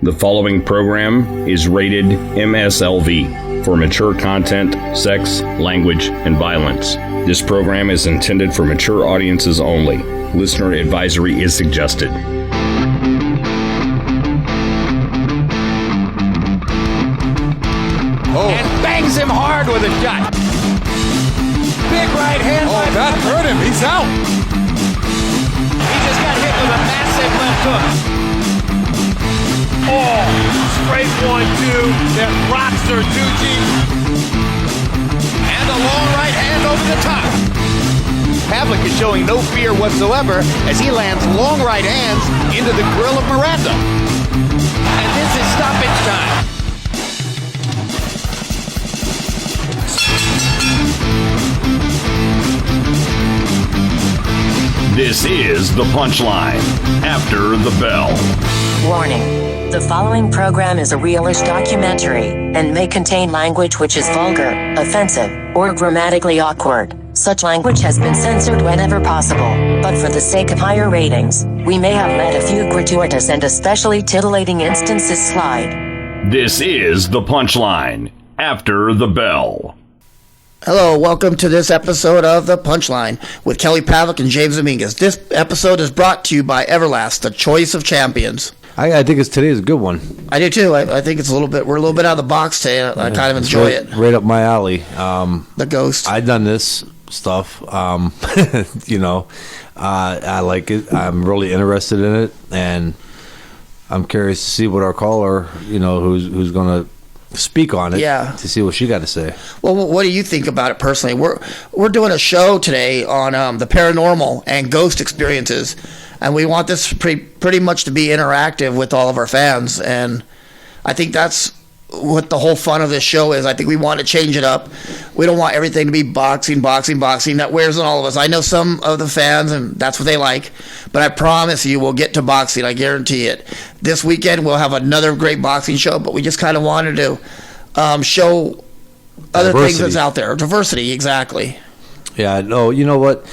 The following program is rated MSLV for mature content, sex, language, and violence. This program is intended for mature audiences only. Listener advisory is suggested. And bangs him hard with a shot. Big right hand. Oh, that hurt him. He's out. He just got hit with a massive left hook. Oh, straight 1-2 that rocks Sertucci. And a long right hand over the top. Pavlik is showing no fear whatsoever as he lands long right hands into the grill of Miranda. And this is stoppage time. This is The Punchline, after the bell. Warning. The following program is a realish documentary and may contain language which is vulgar, offensive, or grammatically awkward. Such language has been censored whenever possible, but for the sake of higher ratings, we may have let a few gratuitous and especially titillating instances slide. This is The Punchline, after the bell. Hello, welcome to this episode of The Punchline with Kelly Pavlik and James Dominguez. This episode is brought to you by Everlast, the choice of champions. I think today is a good one. I do too. I think it's we're a little bit out of the box today. I kind of enjoy it. Right up my alley. The Ghost. I've done this stuff. I like it. I'm really interested in it, and I'm curious to see what our caller, who's going to speak on it, to see what she got to say. Well, what do you think about it personally? We're doing a show today on the paranormal and ghost experiences, and we want this pretty much to be interactive with all of our fans, and I think that's what the whole fun of this show is. I think we want to change it up. We don't want everything to be boxing. That wears on all of us. I know some of the fans, and that's what they like, but I promise you we'll get to boxing. I guarantee it. This weekend we'll have another great boxing show, but we just kind of wanted to show other things that's out there. Diversity, exactly. Yeah, no, you know what?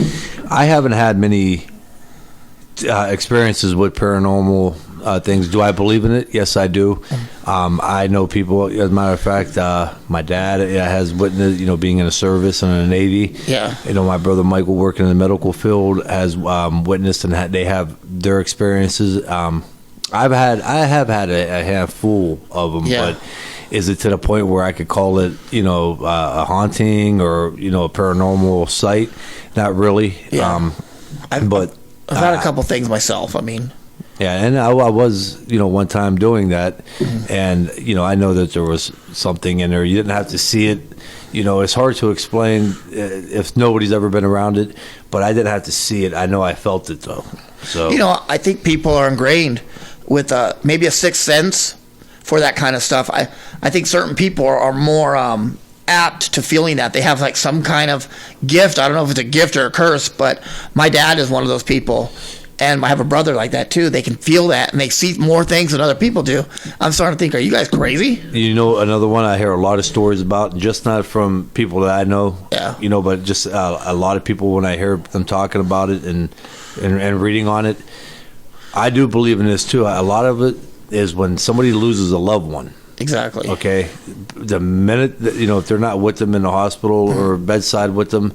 I haven't had many experiences with paranormal things. Do I believe in it? Yes, I do. I know people. As a matter of fact, my dad has witnessed, being in a service and in the Navy. Yeah. My brother Michael, working in the medical field, has witnessed, and they have their experiences. I have had a handful of them, but is it to the point where I could call it, a haunting or a paranormal site? Not really. Yeah. I've had a couple things myself. Yeah, and I was, one time doing that, and, I know that there was something in there. You didn't have to see it. It's hard to explain if nobody's ever been around it, but I didn't have to see it. I know I felt it, though. So I think people are ingrained with maybe a sixth sense for that kind of stuff. I think certain people are more apt to feeling that. They have like some kind of gift. I don't know if it's a gift or a curse, but my dad is one of those people. And I have a brother like that too. They can feel that, and they see more things than other people do. I'm starting to think, are you guys crazy? Another one I hear a lot of stories about, just not from people that I know, but just a lot of people when I hear them talking about it and reading on it. I do believe in this too. A lot of it is when somebody loses a loved one. Exactly. Okay. The minute that, if they're not with them in the hospital or bedside with them,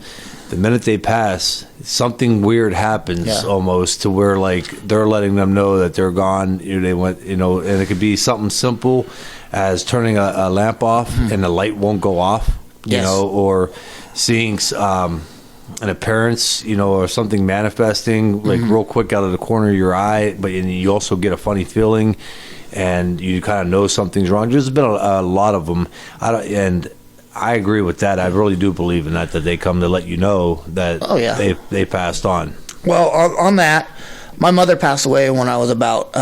the minute they pass, something weird happens almost to where like they're letting them know that they're gone. They went, and it could be something simple as turning a lamp off and the light won't go off, or seeing an appearance, or something manifesting like real quick out of the corner of your eye, and you also get a funny feeling and you kind of know something's wrong. There's been a lot of them. I agree with that. I really do believe in that they come to let you know that they passed on. Well, on that, my mother passed away when I was about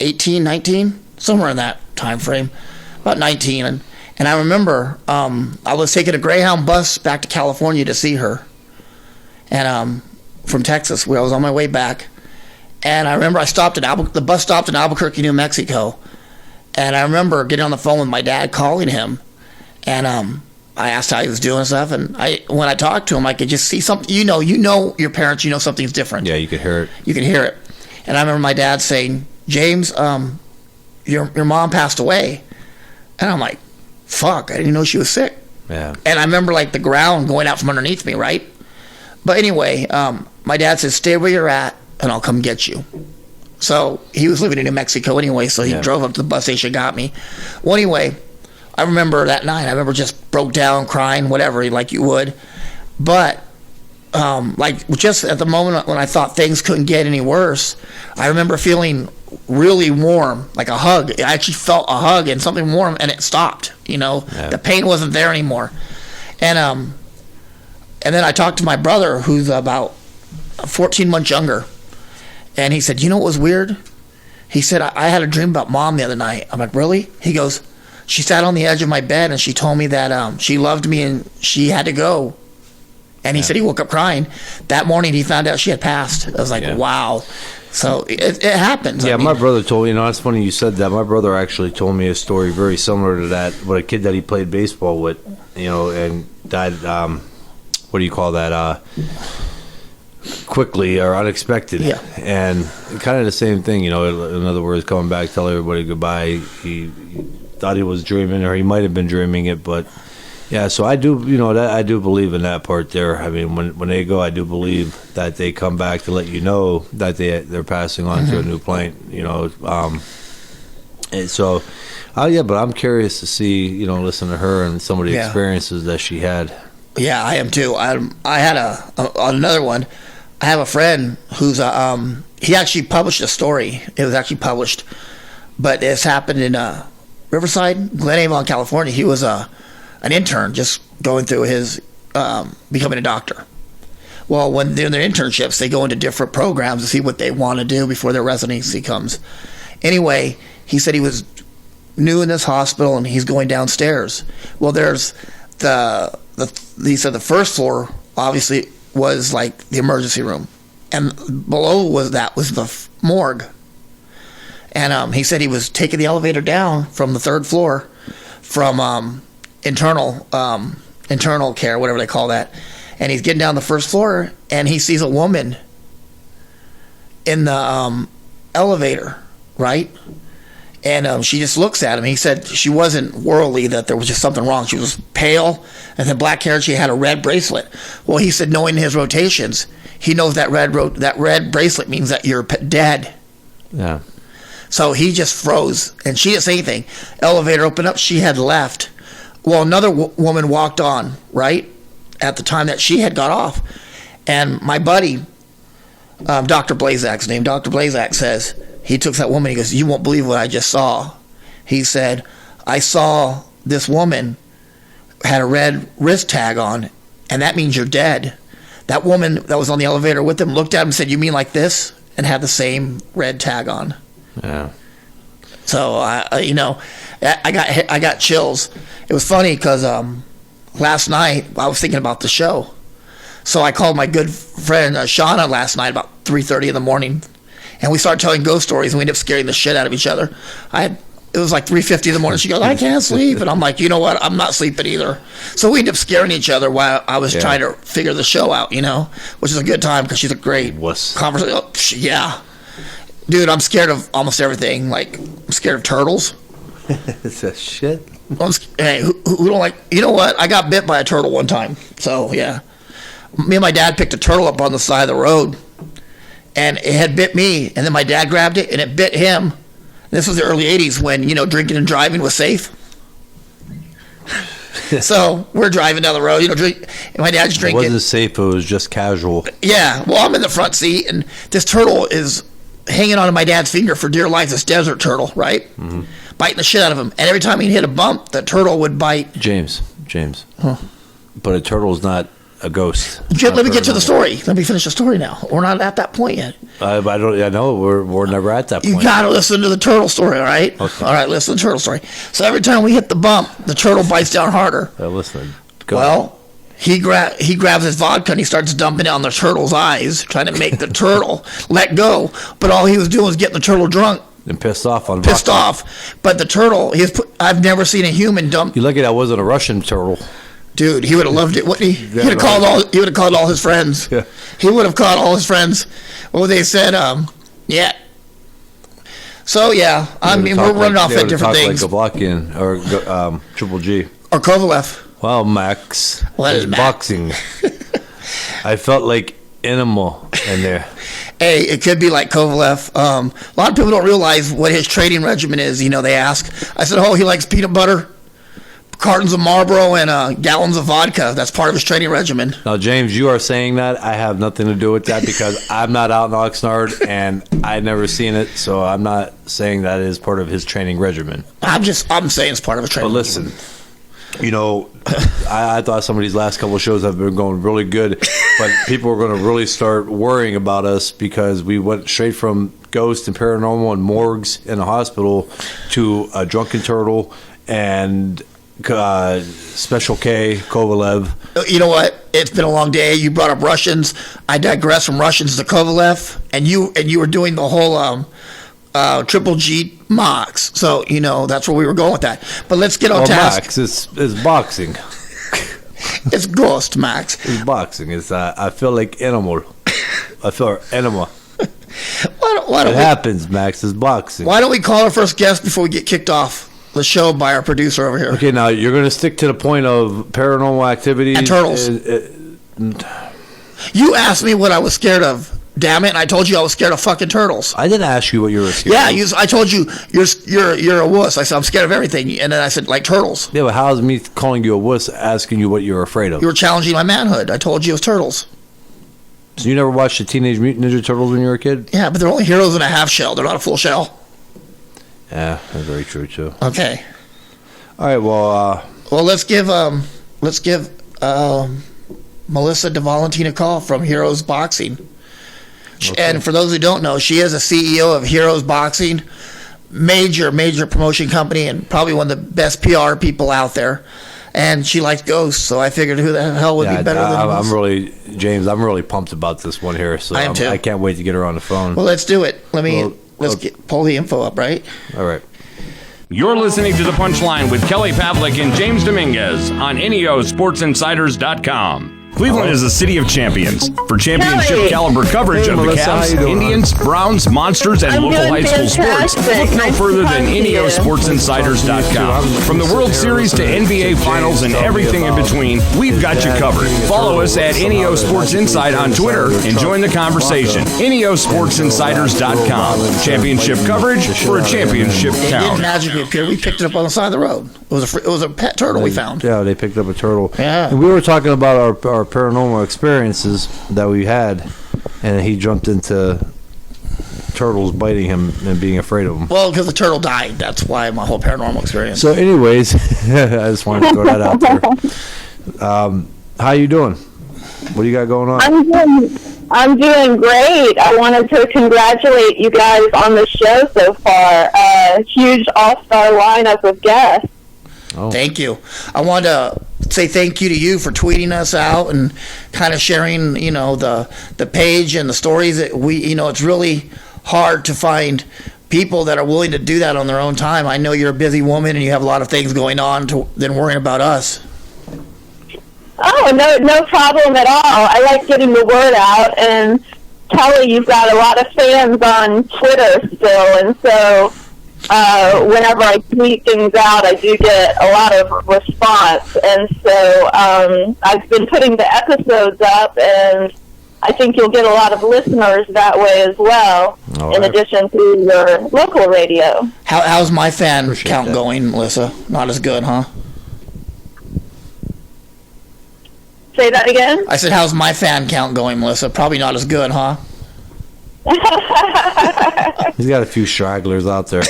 18, 19, somewhere in that time frame, about 19. And I remember I was taking a Greyhound bus back to California to see her, and from Texas, where I was on my way back. And I remember the bus stopped in Albuquerque, New Mexico, and I remember getting on the phone with my dad, calling him. And I asked how he was doing and stuff, and when I talked to him, I could just see something. You know your parents. Something's different. Yeah, you could hear it. You can hear it. And I remember my dad saying, "James, your mom passed away. And I'm like, fuck, I didn't know she was sick. Yeah. And I remember like the ground going out from underneath me, right? But anyway, my dad said, stay where you're at and I'll come get you. So he was living in New Mexico anyway, so he drove up to the bus station, got me. Well, anyway, I remember that night, I remember just broke down, crying, whatever, like you would. But like just at the moment when I thought things couldn't get any worse, I remember feeling really warm, like a hug. I actually felt a hug and something warm, and it stopped. The pain wasn't there anymore. And then I talked to my brother, who's about 14 months younger, and he said, you know what was weird? He said, I had a dream about Mom the other night. I'm like, really? He goes, she sat on the edge of my bed and she told me that she loved me and she had to go. And he said he woke up crying. That morning he found out she had passed. I was like, wow. So it happens. Yeah, I mean, my brother told me, it's funny you said that. My brother actually told me a story very similar to that, with a kid that he played baseball with, and died, what do you call that, quickly or unexpected. Yeah. And kind of the same thing, in other words, coming back, tell everybody goodbye. He thought he was dreaming, or he might have been dreaming it, but yeah, so I do, that I do believe in that part there. I mean, when they go, I do believe that they come back to let you know that they're passing on to a new plane. And so, but I'm curious to see, listen to her and some of the experiences that she had. Yeah, I am too. I had another one. I have a friend who's he actually published a story. It was actually published, but this happened in Riverside, Glen Avon, California. He was an intern, just going through his becoming a doctor. Well, when they're in their internships, they go into different programs to see what they want to do before their residency comes. Anyway, he said he was new in this hospital and he's going downstairs. Well, there's he said the first floor obviously was like the emergency room, and below was the morgue. And he said he was taking the elevator down from the third floor from internal care, whatever they call that, and he's getting down the first floor and he sees a woman in the elevator, right? And she just looks at him. He said she wasn't worldly, that there was just something wrong. She was pale and had black hair. She had a red bracelet. Well, he said knowing his rotations, he knows that red bracelet means that you're dead. Yeah. So he just froze, and she didn't say anything. Elevator opened up. She had left. Well, another woman walked on, right, at the time that she had got off. And my buddy, Dr. Blazak's name, Dr. Blazak says, he took that woman, he goes, you won't believe what I just saw. He said, I saw this woman had a red wrist tag on, and that means you're dead. That woman that was on the elevator with him looked at him and said, you mean like this? And had the same red tag on. Yeah. So, I got chills. It was funny because last night I was thinking about the show. So I called my good friend Shauna last night about 3:30 in the morning. And we started telling ghost stories, and we ended up scaring the shit out of each other. It was like 3:50 in the morning. She goes, I can't sleep. And I'm like, you know what? I'm not sleeping either. So we ended up scaring each other while I was trying to figure the show out, which is a good time because she's a great conversation. Oh, yeah. Dude, I'm scared of almost everything. Like, I'm scared of turtles. It's a shit. Hey, who don't like... You know what? I got bit by a turtle one time. So, yeah. Me and my dad picked a turtle up on the side of the road. And it had bit me, and then my dad grabbed it, and it bit him. This was the early 80s when, drinking and driving was safe. So we're driving down the road, and my dad's drinking. It wasn't safe, it was just casual. Yeah, well, I'm in the front seat, and this turtle is hanging onto my dad's finger for dear life, this desert turtle, right? Mm-hmm. Biting the shit out of him. And every time he'd hit a bump, the turtle would bite. James. Huh. But a turtle's not a ghost. Let me get to the story. Let me finish the story now. We're not at that point yet. I know we're never at that point. You gotta listen to the turtle story, all right? Okay. All right, listen to the turtle story. So every time we hit the bump, the turtle bites down harder. Listen. Well, he grabs his vodka and he starts dumping it on the turtle's eyes, trying to make the turtle let go. But all he was doing was getting the turtle drunk. And pissed off on Pissed vodka. Off. But the turtle, I've never seen a human dump. You lucky that wasn't a Russian turtle. Dude, he would have loved it, wouldn't he? He would have called all his friends. Yeah. He would have called all his friends. Well, they said, yeah. So yeah, I mean we're running off at different things. Like Gavlakian or Triple G Or Kovalev. Well, Max, What is Max? boxing. I felt like animal in there. Hey, it could be like Kovalev. A lot of people don't realize what his training regimen is. You know, they ask. I said, oh, he likes peanut butter, cartons of Marlboro, and gallons of vodka. That's part of his training regimen. Now, James, you are saying that. I have nothing to do with that because I'm not out in Oxnard and I've never seen it, so I'm not saying that is part of his training regimen. I'm saying it's part of his But training. listen, you know, I thought some of these last couple of shows have been going really good, but people are going to really start worrying about us because we went straight from ghosts and paranormal and morgues in the hospital to a drunken turtle and Special K, Kovalev. You know what? It's been a long day. You brought up Russians. I digress from Russians to Kovalev, and you were doing the whole Triple G Mox. So you know that's where we were going with that. But let's get on task. Max is boxing. It's Ghost Max. It's boxing. It's I feel like animal. I feel animal. Why It don't happens, Max. It's boxing. Why don't we call our first guest before we get kicked off the show by our producer over here? Okay, now you're going to stick to the point of paranormal activities And turtles. You asked me what I was scared of. Damn it! And I told you I was scared of fucking turtles. I didn't ask you what you were scared Yeah, of. I told you you're a wuss. I said I'm scared of everything, and then I said like turtles. Yeah, but how is me calling you a wuss asking you what you're afraid of? You were challenging my manhood. I told you it was turtles. So you never watched the Teenage Mutant Ninja Turtles when you were a kid? Yeah, but they're only heroes in a half shell. They're not a full shell. Yeah, that's very true too. Okay. All right, well, Well, let's give Melissa DeValentina a call from Heroes Boxing. And for those who don't know, she is a CEO of Heroes Boxing, major promotion company, and probably one of the best PR people out there. And she likes ghosts, so I figured who the hell would be better than us. James, I'm really pumped about this one here. So I am too. I can't wait to get her on the phone. Well, let's do it. Let's pull the info up, right? All right. You're listening to The Punchline with Kelly Pavlik and James Dominguez on NEOSportsInsiders.com. Cleveland is a city of champions. For championship caliber coverage of the Melissa, how Cavs, you doing? Indians, Browns, Monsters, and I'm local doing high school sports, fantastic. look no Nice further to than talk to you. NEOSportsInsiders.com. From the World Series to NBA Finals and everything in between, we've got you covered. Follow us at NEO Sports Inside on Twitter and join the conversation. NEOSportsInsiders.com. Championship coverage for a championship It didn't town. magically appear. We picked it up on the side of the road. It was a pet turtle we found. Yeah, they picked up a turtle. Yeah. And we were talking about our paranormal experiences that we had, and he jumped into turtles biting him and being afraid of them. Well, because the turtle died. That's why my whole paranormal experience. So, anyways, I just wanted to throw that out there. How you doing? What do you got going on? I'm doing great. I wanted to congratulate you guys on the show so far. Huge all-star lineup of guests. Thank you. I wanted to say thank you to you for tweeting us out and kind of sharing, the page and the stories that it's really hard to find people that are willing to do that on their own time. I know you're a busy woman and you have a lot of things going on than worrying about us. Oh, no problem at all. I like getting the word out, and Kelly, you've got a lot of fans on Twitter still, and so whenever I tweet things out, I do get a lot of response, and so I've been putting the episodes up, and I think you'll get a lot of listeners that way as well, in addition to your local radio. How's my fan count that. going, Melissa? Not as good, huh? Say that again? I said, how's my fan count going, Melissa? Probably not as good, huh? He's got a few stragglers out there.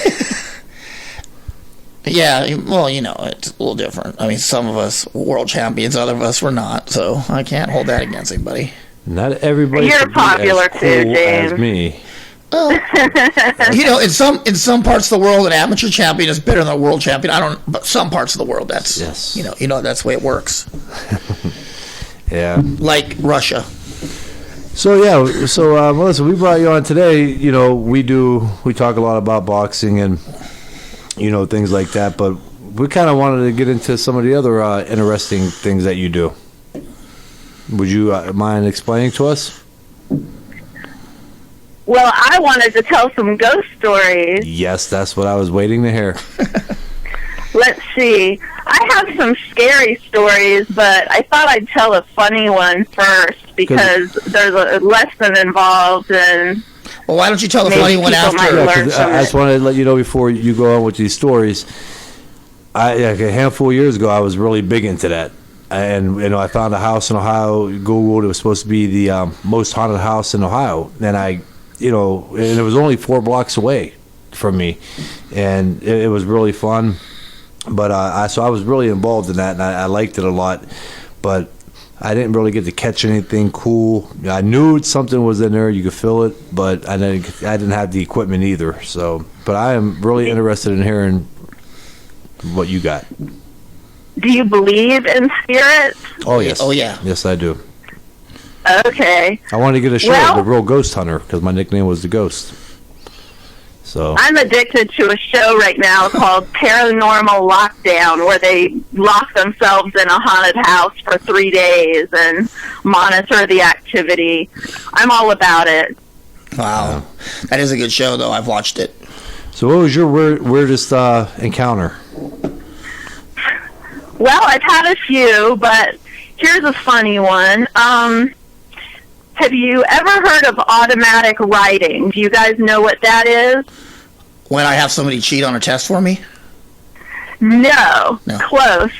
Yeah, well, it's a little different. I mean, some of us were world champions, other of us were not, so I can't hold that against anybody. Not everybody. You're could be popular as too, cool James. As me. In some parts of the world, an amateur champion is better than a world champion. But some parts of the world, that's Yes. That's the way it works. Yeah. Like Russia. So Melissa, we brought you on today. We talk a lot about boxing and things like that, but we kind of wanted to get into some of the other interesting things that you do. Would you mind explaining to us? Well, I wanted to tell some ghost stories. Yes, that's what I was waiting to hear. Let's see. I have some scary stories, but I thought I'd tell a funny one first because there's a lesson involved, and Well, why don't you tell the maybe funny one people might after? learn from I just it. wanted to let you know before you go on with these stories. A handful of years ago, I was really big into that, and I found a house in Ohio. Googled, it was supposed to be the most haunted house in Ohio, and and it was only 4 blocks away from me, and it was really fun. But so I was really involved in that, and I liked it a lot. But I didn't really get to catch anything cool. I knew something was in there; you could feel it, but I didn't have the equipment either. So, but I am really interested in hearing what you got. Do you believe in spirits? Oh yes, Oh, yeah. yes I do. Okay. I wanted to get a show, Well- The Real Ghost Hunter, because my nickname was the Ghost. So I'm addicted to a show right now called Paranormal Lockdown, where they lock themselves in a haunted house for 3 days and monitor the activity. I'm all about it. Wow. That is a good show, though. I've watched it. So what was your weirdest encounter? Well, I've had a few, but here's a funny one. Have you ever heard of automatic writing? Do you guys know what that is? When I have somebody cheat on a test for me? No. No. Close.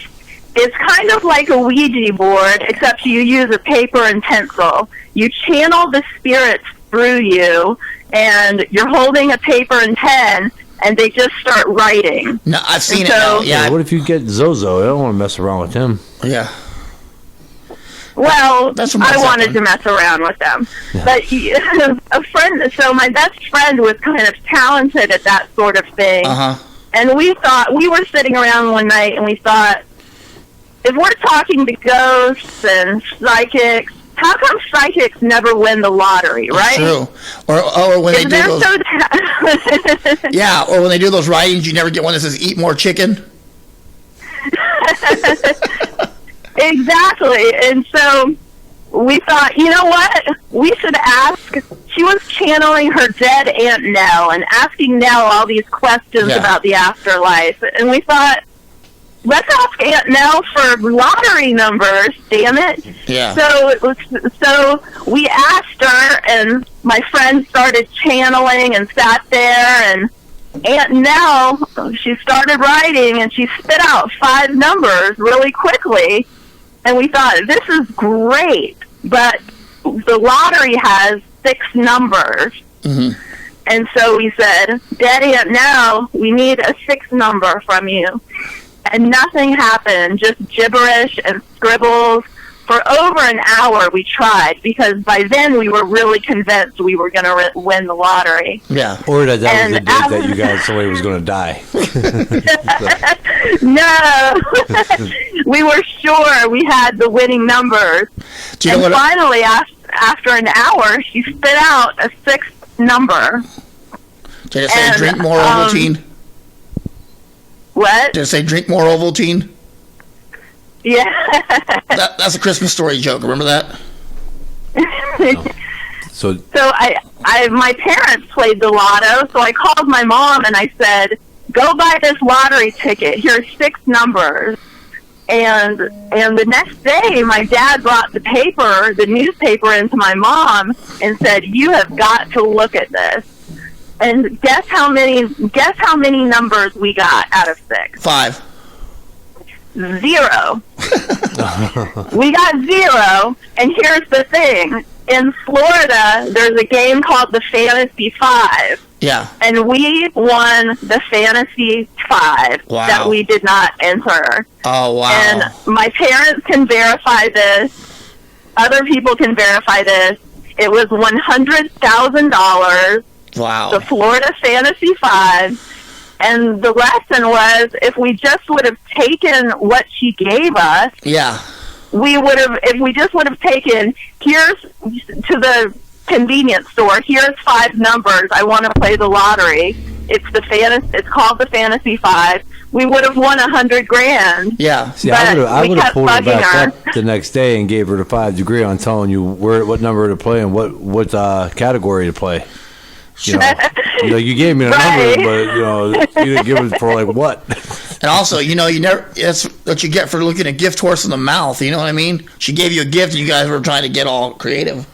It's kind of like a Ouija board, except you use a paper and pencil. You channel the spirits through you, and you're holding a paper and pen, and they just start writing. No, I've seen it So- now. Yeah. Yeah. What if you get Zozo? I don't want to mess around with him. Yeah. Well, That's from I my wanted second. to mess around with them. But a friend, so my best friend was kind of talented at that sort of thing. Uh-huh. And we were sitting around one night and we thought, if we're talking to ghosts and psychics, how come psychics never win the lottery, right? True. Or when they If do they're those... so Yeah, or when they do those writings, you never get one that says, eat more chicken. Exactly. And so we thought, you know what? We should ask. She was channeling her dead Aunt Nell and asking Nell all these questions Yeah. about the afterlife. And we thought, let's ask Aunt Nell for lottery numbers, damn it. Yeah. So we asked her, and my friend started channeling and sat there, and Aunt Nell, she started writing, and she spit out 5 numbers really quickly. And we thought, this is great, but the lottery has 6 numbers. Mm-hmm. And so we said, Dead Aunt Nell, we need a 6 number from you. And nothing happened, just gibberish and scribbles. For over an hour we tried, because by then we were really convinced we were going to win the lottery. Yeah. Or that was And the date that you guys somebody was going to die. No, we were sure we had the winning numbers. Do you know And what? finally, after an hour, she spit out a 6th number. Did it say and, drink more Ovaltine? What? Did it say drink more Ovaltine? Yeah. That's a Christmas Story joke. Remember that? So So my parents played the lotto, so I called my mom and I said, go buy this lottery ticket. Here's 6 numbers. And the next day, my dad brought the newspaper into my mom and said, you have got to look at this. And guess how many numbers we got out of 6? 5. 0. We got 0, and here's the thing. In Florida, there's a game called the Fantasy 5, Yeah. and we won the Fantasy 5 Wow. that we did not enter. Oh, wow. And my parents can verify this. Other people can verify this. It was $100,000, Wow. the Florida Fantasy 5. And the lesson was, if we just would have taken what she gave us, Yeah. if we just would have taken, here's to the convenience store, here's 5 numbers, I want to play the lottery. It's called the Fantasy 5. We would have won $100,000. Yeah. see, I But we would have kept pulled her bugging back her. up the next day and gave her the 5 degree on telling you what number to play and what category to play. You know, you gave me the Right. number, but you didn't give it for like what? And also, you never, that's what you get for looking a gift horse in the mouth. You know what I mean? She gave you a gift and you guys were trying to get all creative.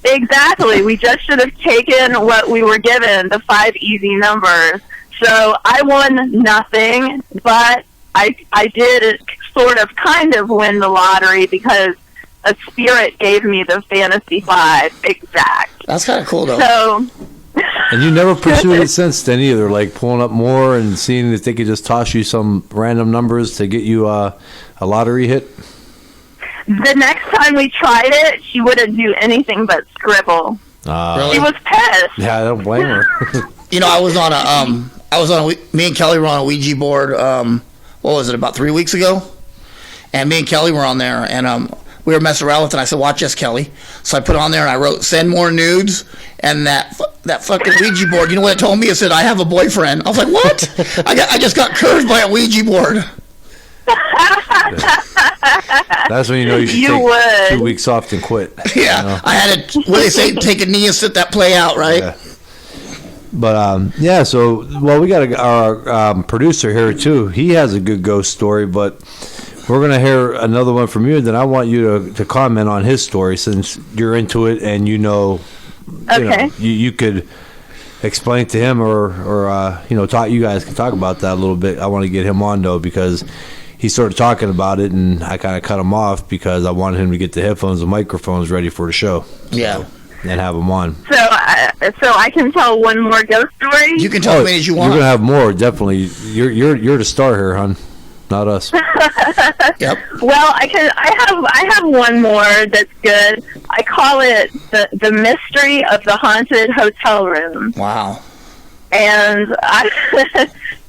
Exactly. We just should have taken what we were given, the 5 easy numbers. So I won nothing, but I did sort of kind of win the lottery because a spirit gave me the Fantasy 5 exact. That's kind of cool, though. So, And you never pursued it since then either, like pulling up more and seeing if they could just toss you some random numbers to get you a lottery hit? the next time we tried it, she wouldn't do anything but scribble. Really? She was pissed. Yeah, I don't blame her. I was on me and Kelly were on a Ouija board, what was it, about 3 weeks ago? And me and Kelly were on there, and we were messing around with it, and I said, watch this, Kelly. So I put it on there, and I wrote, send more nudes, and that fucking Ouija board, you know what it told me? It said, I have a boyfriend. I was like, what? I just got curved by a Ouija board. That's when you should take 2 weeks off and quit. Yeah, I had to, what do they say, take a knee and sit that play out, right? Yeah. But, we got our producer here, too. He has a good ghost story, but we're going to hear another one from you, and then I want you to comment on his story since you're into it and Okay. You could explain to him or you guys can talk about that a little bit. I want to get him on, though, because he started talking about it, and I kind of cut him off because I wanted him to get the headphones and microphones ready for the show. Yeah. And have them on. So I can tell one more ghost story? You can tell as many as you want. You're going to have more, definitely. You're the star here, hon. Not us. Yep. Well, I have one more that's good. I call it the mystery of the haunted hotel room. Wow. And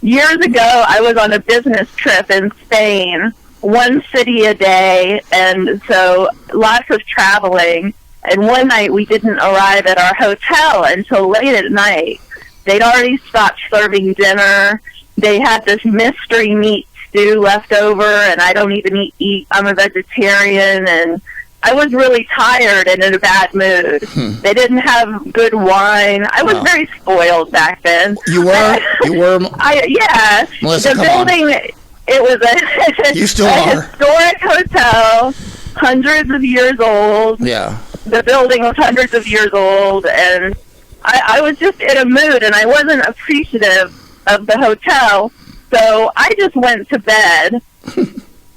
years ago, I was on a business trip in Spain, one city a day, and so lots of traveling. And one night we didn't arrive at our hotel until late at night. They'd already stopped serving dinner. They had this mystery meat stew left over, and I don't even eat. I'm a vegetarian, and I was really tired and in a bad mood. They didn't have good wine. I was very spoiled back then. You were? Yeah. Melissa, the come building, on. it was You still a are. historic hotel, hundreds of years old. Yeah. The building was hundreds of years old, and I was just in a mood, and I wasn't appreciative of the hotel, so I just went to bed,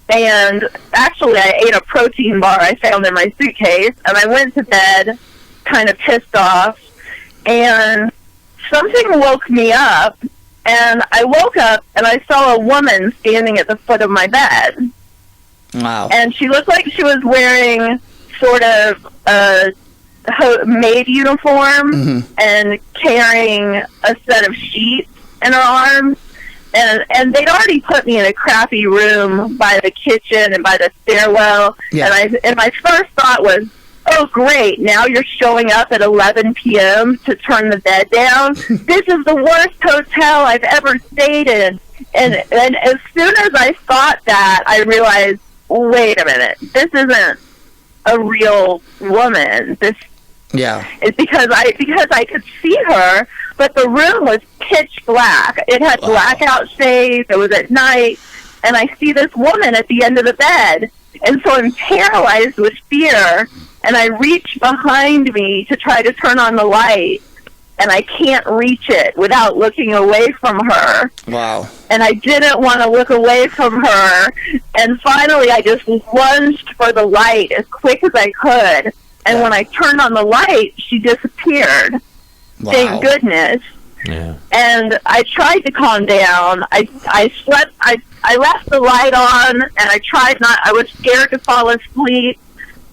and actually I ate a protein bar I found in my suitcase, and I went to bed kind of pissed off, and something woke me up, and I woke up, and I saw a woman standing at the foot of my bed. Wow. And she looked like she was wearing sort of a maid uniform and carrying a set of sheets in her arms. And they'd already put me in a crappy room by the kitchen and by the stairwell. Yeah. And my first thought was, oh, great, now you're showing up at 11 p.m. to turn the bed down? This is the worst hotel I've ever stayed in. And as soon as I thought that, I realized, wait a minute, this isn't a real woman. This is because I could see her, but the room was pitch black. It had blackout shades. It was at night, and I see this woman at the end of the bed, and so I'm paralyzed with fear, and I reach behind me to try to turn on the light, and I can't reach it without looking away from her. Wow. And I didn't want to look away from her. And finally, I just lunged for the light as quick as I could. And when I turned on the light, she disappeared. Wow. Thank goodness. Yeah. And I tried to calm down. I slept. I left the light on, and I was scared to fall asleep.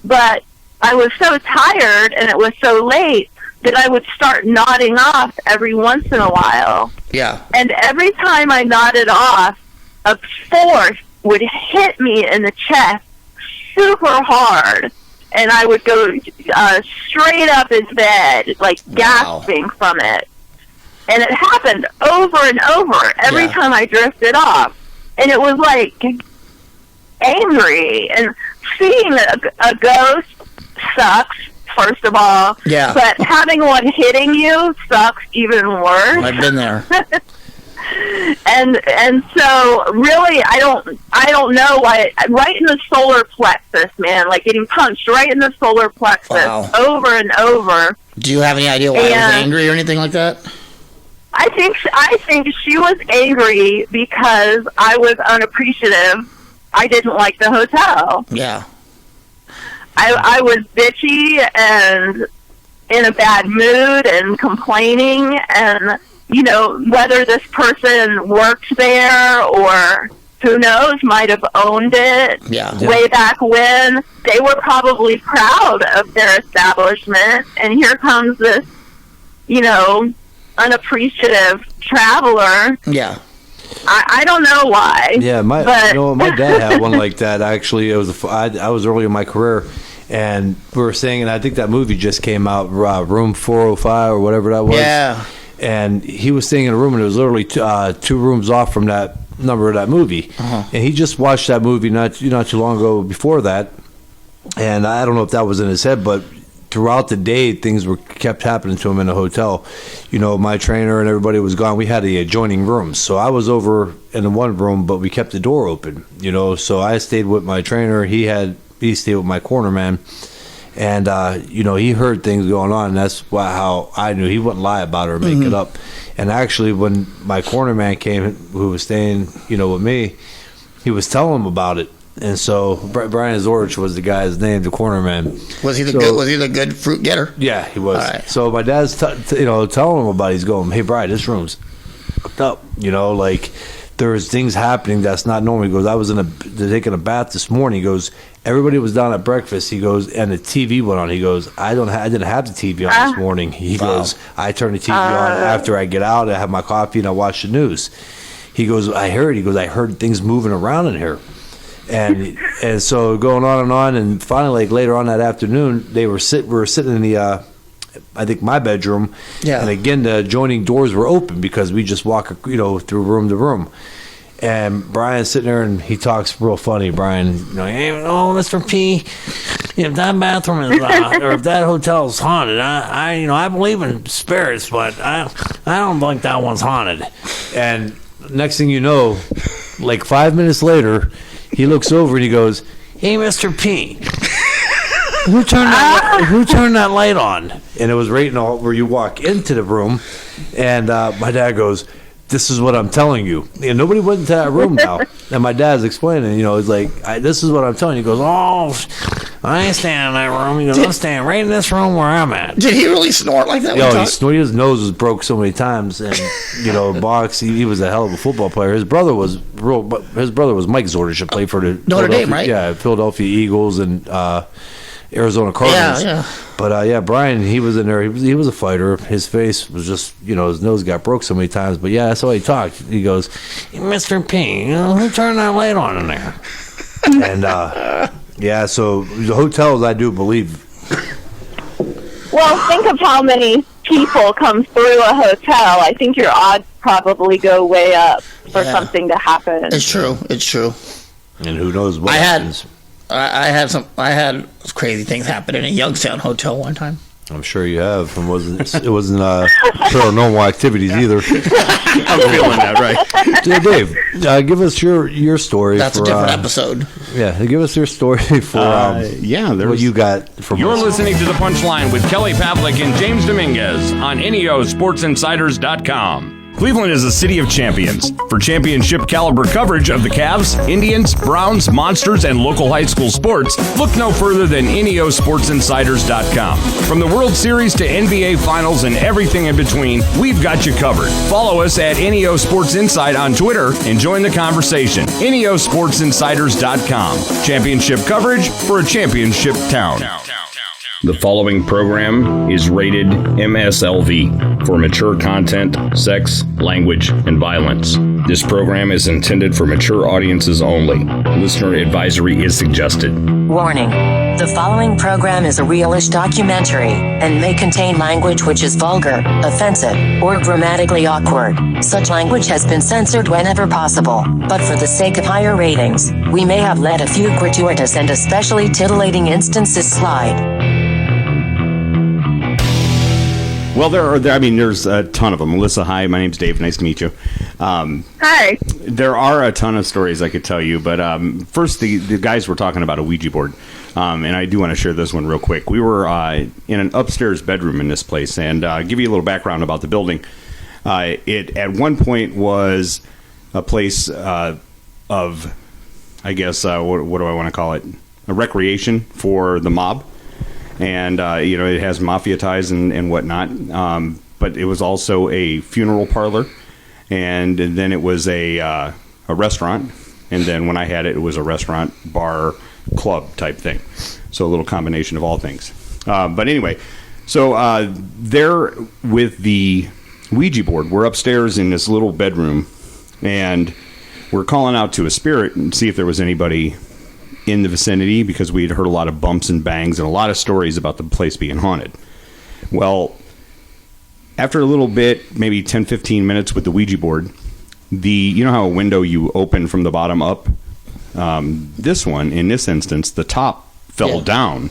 But I was so tired, and it was so late, that I would start nodding off every once in a while. Yeah. And every time I nodded off, a force would hit me in the chest super hard. And I would go straight up in bed, like gasping from it. And it happened over and over every time I drifted off. And it was like angry. And seeing a ghost sucks. first of all. Yeah. But having one hitting you sucks even worse. I've been there. And so really I don't know why, right in the solar plexus, man, like getting punched right in the solar plexus. Wow. Over and over. Do you have any idea why I was angry or anything like that? I think she was angry because I was unappreciative. I didn't like the hotel. Yeah. I was bitchy and in a bad mood and complaining, and you know, whether this person worked there or who knows, might have owned it way back when. They were probably proud of their establishment, and here comes this, you know, unappreciative traveler. Yeah. I don't know why. Yeah, my dad had one like that. Actually, it was I was early in my career, and we were saying, and I think that movie just came out, Room 405 or whatever that was. Yeah. And he was staying in a room, and it was literally two rooms off from that number of that movie. Uh-huh. And he just watched that movie not too long ago before that, and I don't know if that was in his head, but throughout the day, things kept happening to him in the hotel. You know, my trainer and everybody was gone. We had the adjoining rooms, so I was over in the one room, but we kept the door open. You know, so I stayed with my trainer. He stayed with my corner man, and you know, he heard things going on. And that's how I knew he wouldn't lie about it or make it up. And actually, when my corner man came, who was staying, you know, with me, he was telling him about it. And so Brian Zorich was the guy's name, the corner man. Was he the good fruit getter? Yeah, he was. All right. So my dad's telling him about it. He's going, "Hey, Brian, this room's fucked up. You know, like there's things happening that's not normal." He goes, "I was taking a bath this morning." He goes, "Everybody was down at breakfast." He goes, "And the TV went on." He goes, I didn't have the TV on this morning." He goes, "I turn the TV on after I get out. I have my coffee and I watch the news." He goes, "I heard." He goes, "I heard things moving around in here." And so going on, and finally, like later on that afternoon, we were sitting in the, I think my bedroom, and again the adjoining doors were open because we just walk, you know, through room to room. And Brian's sitting there and he talks real funny. Brian, you know, "Hey, oh, Mr. P, if that bathroom is or if that hotel is haunted, I believe in spirits, but I don't think that one's haunted." And next thing you know, like 5 minutes later, he looks over and he goes, "Hey, Mr. P, who turned that light on?" And it was right in where you walk into the room. And my dad goes, "This is what I'm telling you." And nobody went into that room now. And my dad's explaining, you know, it's like, "This is what I'm telling you." He goes, "Oh, I ain't staying in that room." He goes, "I'm staying right in this room where I'm at." Did he really snort like that? Yo, he snorted. His nose was broke so many times, and you know, box. He was a hell of a football player. His brother was Mike Zorich, who played for the Notre Dame, right? Yeah, Philadelphia Eagles and Arizona Cardinals. Yeah. But Brian, he was in there. He was a fighter. His face was just, you know, his nose got broke so many times. But yeah, that's how he talked. He goes, "Mr. P, you know, who turned that light on in there?" And yeah, so the hotels, I do believe. Well, think of how many people come through a hotel. I think your odds probably go way up for something to happen. It's true. And who knows what happens. I had crazy things happen in a Youngstown hotel one time. I'm sure you have. It wasn't paranormal activities either. I'm feeling that, right? Yeah, Dave, give us your story. That's a different episode. Yeah, give us your story for what you got from You're us. listening to The Punchline with Kelly Pavlik and James Dominguez on NEOSportsInsiders.com. Cleveland is a city of champions. For championship caliber coverage of the Cavs, Indians, Browns, Monsters, and local high school sports, look no further than NEOSportsInsiders.com. From the World Series to NBA Finals and everything in between, we've got you covered. Follow us at NEO Sports Insight on Twitter and join the conversation. NEOSportsInsiders.com. Championship coverage for a championship town. The following program is rated MSLV for mature content, sex, language, and violence. This program is intended for mature audiences only. Listener advisory is suggested. Warning. The following program is a realish documentary and may contain language which is vulgar, offensive, or grammatically awkward. Such language has been censored whenever possible, but for the sake of higher ratings, we may have let a few gratuitous and especially titillating instances slide. Well, there's a ton of them. Melissa, hi. My name's Dave. Nice to meet you. Hi. There are a ton of stories I could tell you, but first, the guys were talking about a Ouija board, and I do want to share this one real quick. We were in an upstairs bedroom in this place, and give you a little background about the building. It at one point was a place of, I guess, what do I want to call it? A recreation for the mob. And, it has mafia ties and whatnot. But it was also a funeral parlor. And then it was a restaurant. And then when I had it, it was a restaurant, bar, club type thing. So a little combination of all things. But anyway, so there with the Ouija board, we're upstairs in this little bedroom. And we're calling out to a spirit and see if there was anybody in the vicinity, because we'd heard a lot of bumps and bangs and a lot of stories about the place being haunted. Well, after a little bit, maybe 10, 15 minutes with the Ouija board, you know how a window you open from the bottom up? This one, in this instance, the top fell down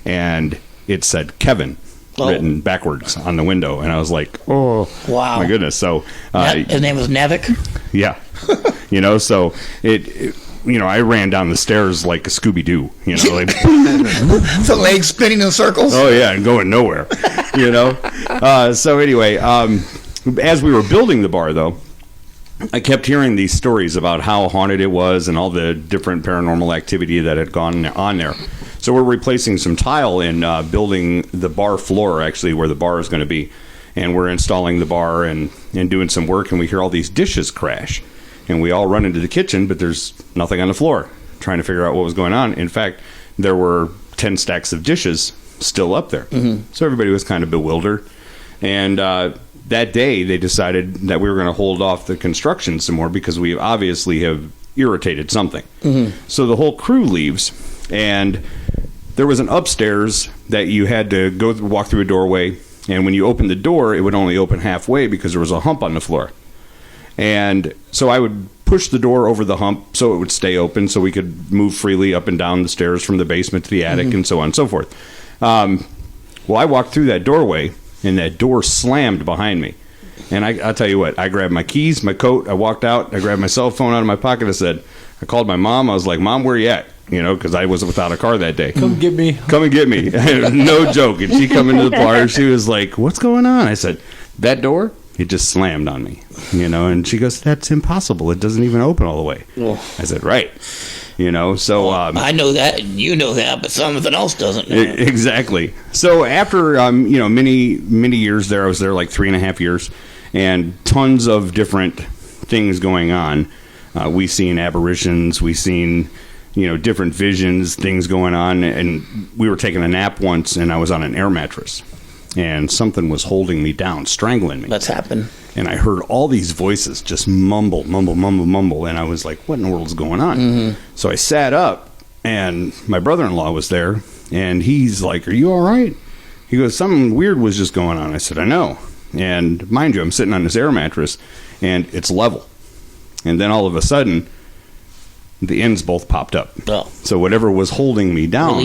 and it said Kevin written backwards on the window. And I was like, oh, wow, my goodness. So his name was Nevik? Yeah. So I ran down the stairs like a Scooby-Doo, like the legs spinning in circles. Oh yeah, and going nowhere, So anyway, as we were building the bar, though, I kept hearing these stories about how haunted it was and all the different paranormal activity that had gone on there. So we're replacing some tile and building the bar floor, actually, where the bar is going to be, and we're installing the bar and doing some work, and we hear all these dishes crash. And we all run into the kitchen, but there's nothing on the floor, trying to figure out what was going on. In fact, there were 10 stacks of dishes still up there. Mm-hmm. So everybody was kind of bewildered. And that day, they decided that we were going to hold off the construction some more because we obviously have irritated something. Mm-hmm. So the whole crew leaves, and there was an upstairs that you had to walk through a doorway. And when you opened the door, it would only open halfway because there was a hump on the floor. And so I would push the door over the hump so it would stay open so we could move freely up and down the stairs from the basement to the attic and so on and so forth. Well, I walked through that doorway, and that door slammed behind me. And I'll tell you what, I grabbed my keys, my coat, I walked out, I grabbed my cell phone out of my pocket, I called my mom, I was like, Mom, where you at? Because I was without a car that day. Come get me. Come and get me. No joke. And she come into the bar, she was like, what's going on? I said, that door? It just slammed on me, and she goes, that's impossible. It doesn't even open all the way. I said, right. So I know that, and you know that, but something else doesn't know. Exactly. So after, many, many years there, I was there like 3.5 years, and tons of different things going on. We seen apparitions, we seen, different visions, things going on. And we were taking a nap once, and I was on an air mattress. And something was holding me down, strangling me. That's happened. And I heard all these voices just mumble. And I was like, what in the world is going on? Mm-hmm. So I sat up, and my brother-in-law was there. And he's like, are you all right? He goes, something weird was just going on. I said, I know. And mind you, I'm sitting on this air mattress, and it's level. And then all of a sudden, the ends both popped up. Oh. So whatever was holding me down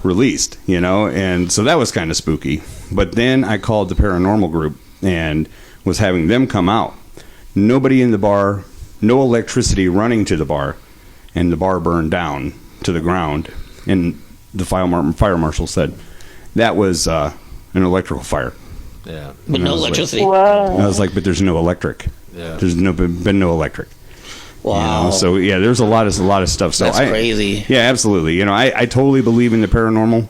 released, and so that was kind of spooky. But then I called the paranormal group and was having them come out. Nobody in the bar, no electricity running to the bar, and the bar burned down to the ground. And the fire marshal said that was an electrical fire. Yeah, but no electricity. I was like, but there's no electric. Yeah, there's been no electric. Wow. So yeah, there's a lot of stuff. So that's crazy. Yeah, absolutely. I totally believe in the paranormal.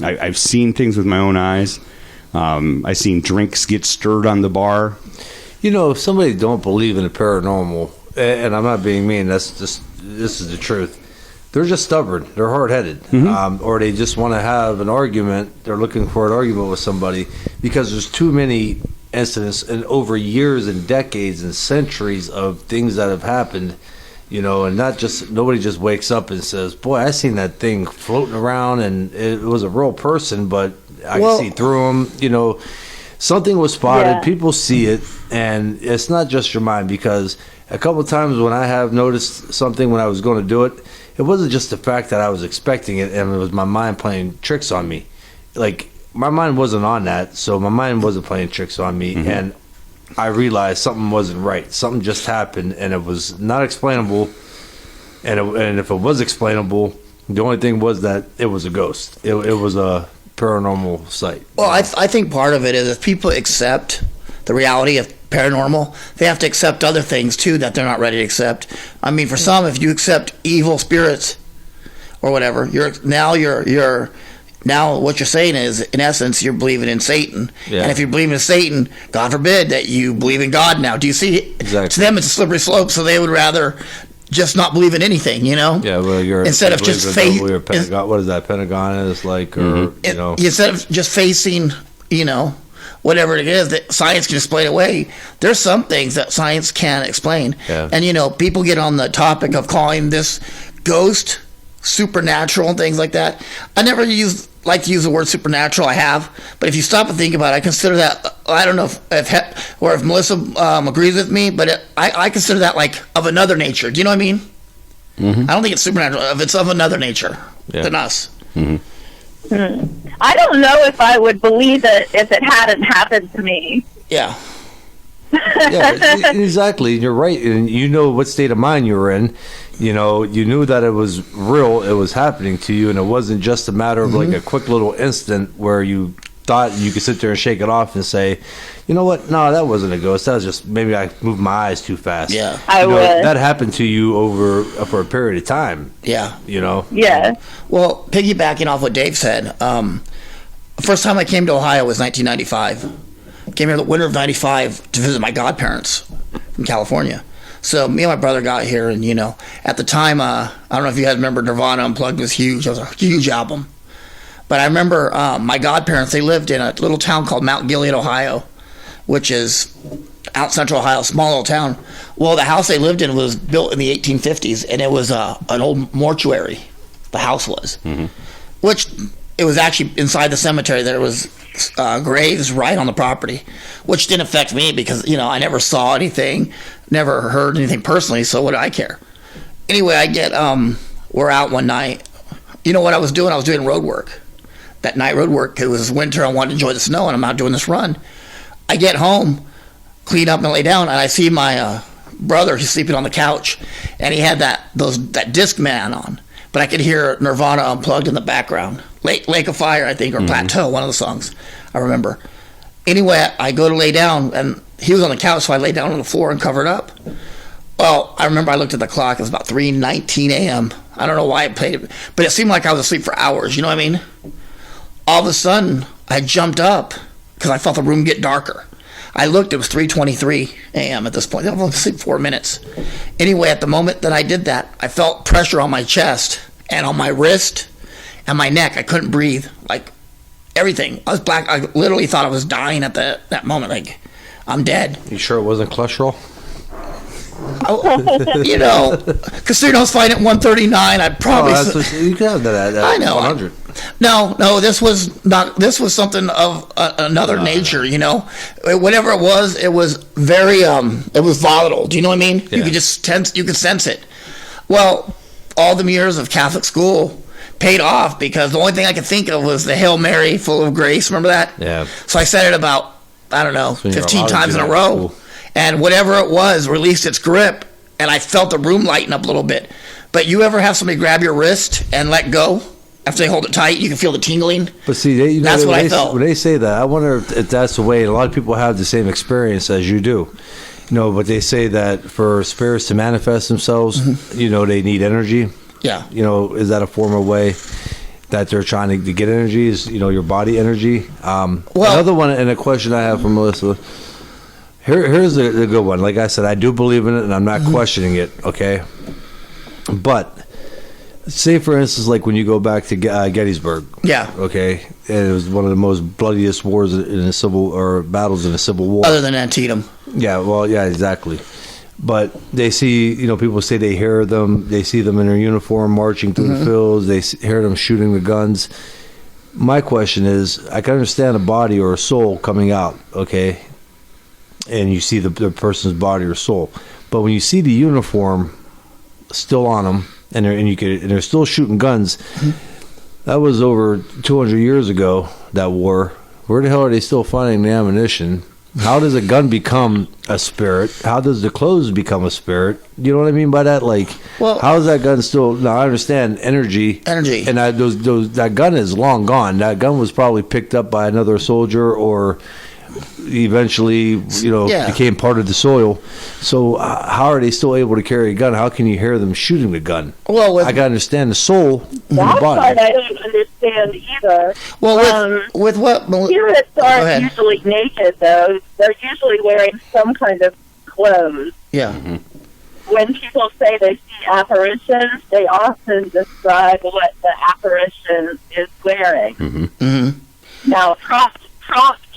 I've seen things with my own eyes. I've seen drinks get stirred on the bar. If somebody don't believe in the paranormal, and I'm not being mean, this is the truth. They're just stubborn. They're hard-headed, or they just want to have an argument. They're looking for an argument with somebody because there's too many incidents and over years and decades and centuries of things that have happened, and nobody just wakes up and says, boy, I seen that thing floating around and it was a real person, but I can see through them. Something was spotted. Yeah. People see it, and it's not just your mind, because a couple of times when I have noticed something when I was going to do it, it wasn't just the fact that I was expecting it and it was my mind playing tricks on me. Like, my mind wasn't on that, so my mind wasn't playing tricks on me, and I realized something wasn't right. Something just happened, and it was not explainable. And if it was explainable, the only thing was that it was a ghost. It was a paranormal site. Well, I think part of it is if people accept the reality of paranormal, they have to accept other things too that they're not ready to accept. I mean, for some, if you accept evil spirits or whatever, you're now what you're saying is, in essence, you're believing in Satan. Yeah. And if you're believing in Satan, God forbid that you believe in God now. Do you see? Exactly. To them, it's a slippery slope, so they would rather just not believe in anything, you know? Yeah, well, instead of just faith. What is that? Pentagon is like, or you know, instead of just facing, you know, whatever it is that science can explain away. There's some things that science can't explain. Yeah. And, you know, people get on the topic of calling this ghost supernatural and things like that. I never like to use the word supernatural. I have. But if you stop and think about it, I consider that, I don't know if Melissa agrees with me, but I consider that like of another nature. Do you know what I mean? I don't think it's supernatural. If it's of another nature than us. I don't know if I would believe it if it hadn't happened to me. Yeah. Yeah, exactly. You're right, and you know what state of mind you were in. You know, you knew that it was real, it was happening to you, and it wasn't just a matter of like a quick little instant where you thought you could sit there and shake it off and say, you know what, no, that wasn't a ghost, that was just maybe I moved my eyes too fast. Yeah. I would. That happened to you for a period of time. Yeah. You know? Yeah. Well, piggybacking off what Dave said, the first time I came to Ohio was 1995. Came here the winter of 95 to visit my godparents from California. So me and my brother got here, and, you know, at the time, I don't know if you guys remember, Nirvana Unplugged was huge. It was a huge album. But I remember my godparents, they lived in a little town called Mount Gilead, Ohio, which is out central Ohio, small little town. Well, the house they lived in was built in the 1850s, and it was an old mortuary, the house was. Which, it was actually inside the cemetery. There was graves right on the property, which didn't affect me because, you know, I never saw anything, never heard anything personally, so what do I care? Anyway, we're out one night. You know what I was doing? I was doing road work. That night road work, it was winter, I wanted to enjoy the snow, and I'm out doing this run. I get home, clean up and lay down, and I see my brother, he's sleeping on the couch, and he had that Discman on, but I could hear Nirvana Unplugged in the background. Lake of Fire, I think, or Plateau, one of the songs, I remember. Anyway, I go to lay down, and he was on the couch, so I lay down on the floor and covered up. Well, I remember I looked at the clock, it was about 3:19 a.m. I don't know why I played it, but it seemed like I was asleep for hours, you know what I mean? All of a sudden, I jumped up, because I felt the room get darker. I looked, it was 3:23 a.m. at this point. I was asleep 4 minutes. Anyway, at the moment that I did that, I felt pressure on my chest and on my wrist and my neck. I couldn't breathe, like everything. I was black. I literally thought I was dying at that moment. Like, I'm dead. You sure it wasn't cholesterol? You know, Casino's fine at 139. I'd probably. You could have that at I know. 100. No, this was not. This was something of another nature. You know, whatever it was very. It was volatile. Do you know what I mean? Yeah. You could just you could sense it. Well, all the years of Catholic school paid off because the only thing I could think of was the Hail Mary, full of grace. Remember that? Yeah. So I said it about, I don't know, So you're 15 allowed to times do in a that row. in school. And whatever it was released its grip, and I felt the room lighten up a little bit. But you ever have somebody grab your wrist and let go? After they hold it tight, you can feel the tingling. But see, That's what I felt. When they say that, I wonder if that's the way. A lot of people have the same experience as you do. You know, but they say that for spirits to manifest themselves, you know, they need energy. Yeah. You know, is that a form of way that they're trying to get energy? Is, you know, your body energy? Another one, and a question I have for Melissa. Here's the good one. Like I said, I do believe in it, and I'm not questioning it. Okay, but say for instance, like when you go back to Gettysburg. Yeah. Okay, and it was one of the most bloodiest wars in a battles in a civil war. Other than Antietam. Yeah. Well, yeah, exactly. But they see, you know, people say they hear them. They see them in their uniform marching through the fields. They hear them shooting the guns. My question is, I can understand a body or a soul coming out. Okay. And you see the person's body or soul, but when you see the uniform still on them, and they're still shooting guns, That was over 200 years ago, that war. Where the hell are they still finding the ammunition? How does a gun become a spirit? How does the clothes become a spirit? You know what I mean by that? Like, Well- how is that gun still? Now I understand energy, Energy. and that gun is long gone. That gun was probably picked up by another soldier, or eventually, Yeah. became part of the soil. So how are they still able to carry a gun? How can you hear them shooting the gun? Well, with- I gotta understand the soul in the That body. part I don't understand either. Well, with what? Spirits Go aren't ahead. usually naked, though. They're usually wearing some kind of clothes. Yeah. When people say they see apparitions, they often describe what the apparition is wearing. Mm-hmm. Now, props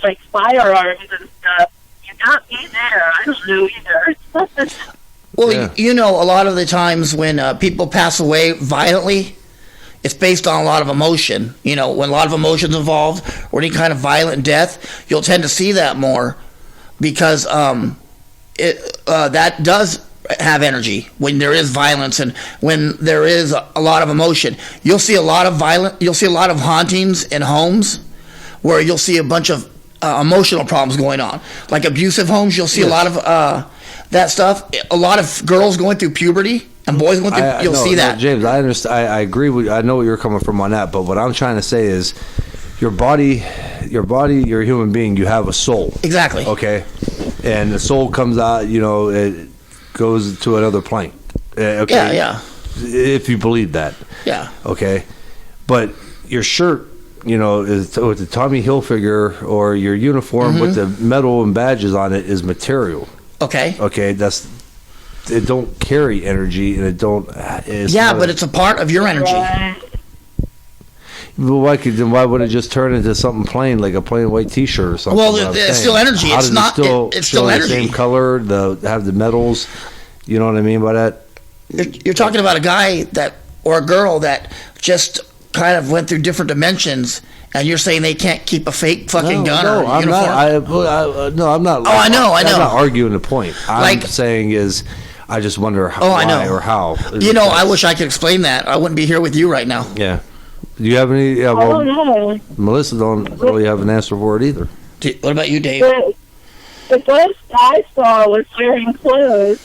like firearms and stuff, you got me there. I don't know either. Well, Yeah. a lot of the times when people pass away violently, it's based on a lot of emotion. When a lot of emotions involved or any kind of violent death, you'll tend to see that more because that does have energy when there is violence and when there is a lot of emotion. You'll see a lot of hauntings in homes where you'll see a bunch of emotional problems going on, like abusive homes. You'll see a lot of that stuff. A lot of girls going through puberty and boys going through. You'll see that. James. I understand. I agree with. I know where you're coming from on that. But what I'm trying to say is, your body, you're a human being. You have a soul. Exactly. Okay, and the soul comes out. It goes to another plane. Okay. Yeah. If you believe that. Yeah. Okay, but your shirt, is with the Tommy Hilfiger, or your uniform with the medal and badges on it is material. Okay. Okay, it don't carry energy, and it don't. But it's a part of your energy. Well, why would it just turn into something plain, like a plain white T-shirt or something? Well, what I'm it's saying? still energy. How It's does not- it's still show energy. The same color, have the metals. You know what I mean by that? You're talking about a guy or a girl that just kind of went through different dimensions, and you're saying they can't keep a fake fucking gun or I'm uniform? not. I'm not. Oh, I know. I'm not arguing the point. I'm Like- saying is, I just wonder I why know. or how. I wish I could explain that. I wouldn't be here with you right now. Yeah. Do you have any? Yeah, I well, don't know. Melissa don't really have an answer for it either. What about you, Dave? The ghost I saw was wearing clothes.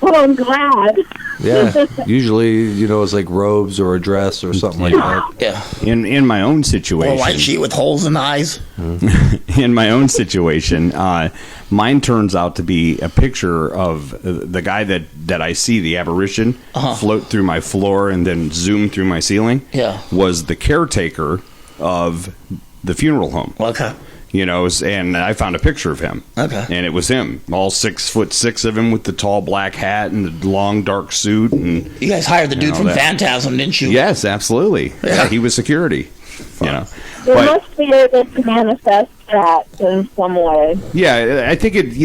Well, I'm glad. Yeah. Usually, it's like robes or a dress or something like that. Yeah. In my own Or a situation, white sheet with holes in the eyes. in my own situation, mine turns out to be a picture of the guy that I see, the apparition, float through my floor and then zoom through my ceiling. Yeah. Was the caretaker of the funeral home. Okay. And I found a picture of him. Okay. And it was him, all 6'6" of him with the tall black hat and the long dark suit. And You guys hired the dude from that. Phantasm, didn't you? yes, absolutely. Yeah, he was security. They But- must be able to manifest that in some way. Yeah, I think it.